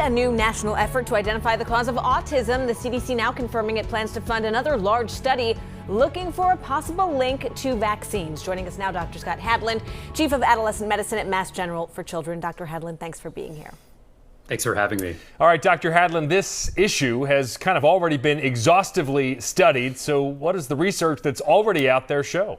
a new national effort to identify the cause of autism. The CDC now confirming it plans to fund another large study looking for a possible link to vaccines. Joining us now, Dr. Scott Hadland, Chief of Adolescent Medicine at Mass General for Children. Dr. Hadland, thanks for being here. Thanks for having me. All right, Dr. Hadland, this issue has kind of already been exhaustively studied. So what does the research that's already out there show?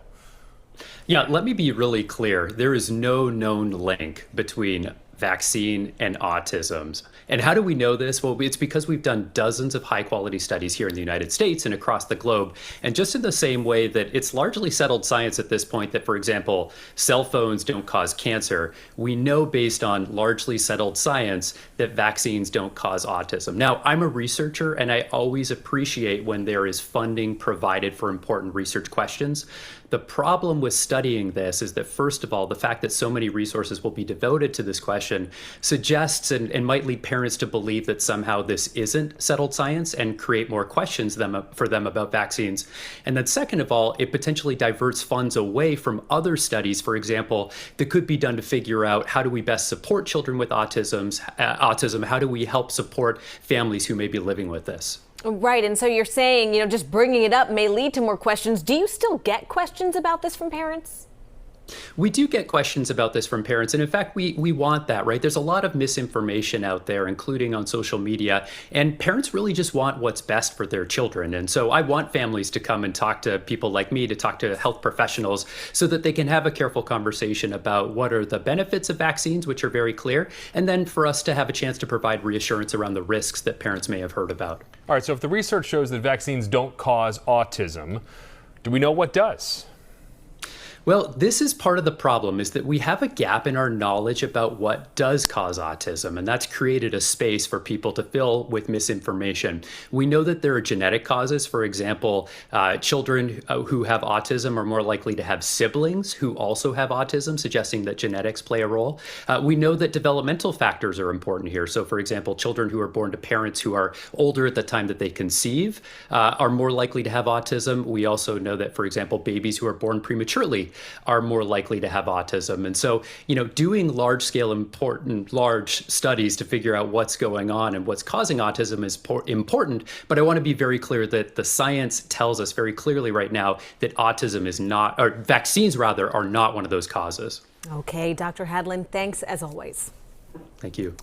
Yeah, let me be really clear. There is no known link between vaccine and autism. And how do we know this? Well, it's because we've done dozens of high quality studies here in the United States and across the globe. And just in the same way that it's largely settled science at this point that, for example, cell phones don't cause cancer, we know based on largely settled science that vaccines don't cause autism. Now, I'm a researcher and I always appreciate when there is funding provided for important research questions. The problem with studying this is that, first of all, the fact that so many resources will be devoted to this question suggests and might lead parents to believe that somehow this isn't settled science and create more questions for them about vaccines. And then second of all, it potentially diverts funds away from other studies, for example, that could be done to figure out how do we best support children with autism, how do we help support families who may be living with this. Right. And so you're saying, just bringing it up may lead to more questions. Do you still get questions about this from parents? We do get questions about this from parents. And in fact, we want that, right? There's a lot of misinformation out there, including on social media. And parents really just want what's best for their children. And so I want families to come and talk to people like me, to talk to health professionals so that they can have a careful conversation about what are the benefits of vaccines, which are very clear. And then for us to have a chance to provide reassurance around the risks that parents may have heard about. All right. So if the research shows that vaccines don't cause autism, do we know what does? Well, this is part of the problem, is that we have a gap in our knowledge about what does cause autism, and that's created a space for people to fill with misinformation. We know that there are genetic causes. For example, children who have autism are more likely to have siblings who also have autism, suggesting that genetics play a role. We know that developmental factors are important here. So, for example, children who are born to parents who are older at the time that they conceive are more likely to have autism. We also know that, for example, babies who are born prematurely are more likely to have autism. And so, doing large-scale, large studies to figure out what's going on and what's causing autism is important. But I want to be very clear that the science tells us very clearly right now that autism is not, or vaccines rather, are not one of those causes. Okay, Dr. Hadland, thanks as always. Thank you.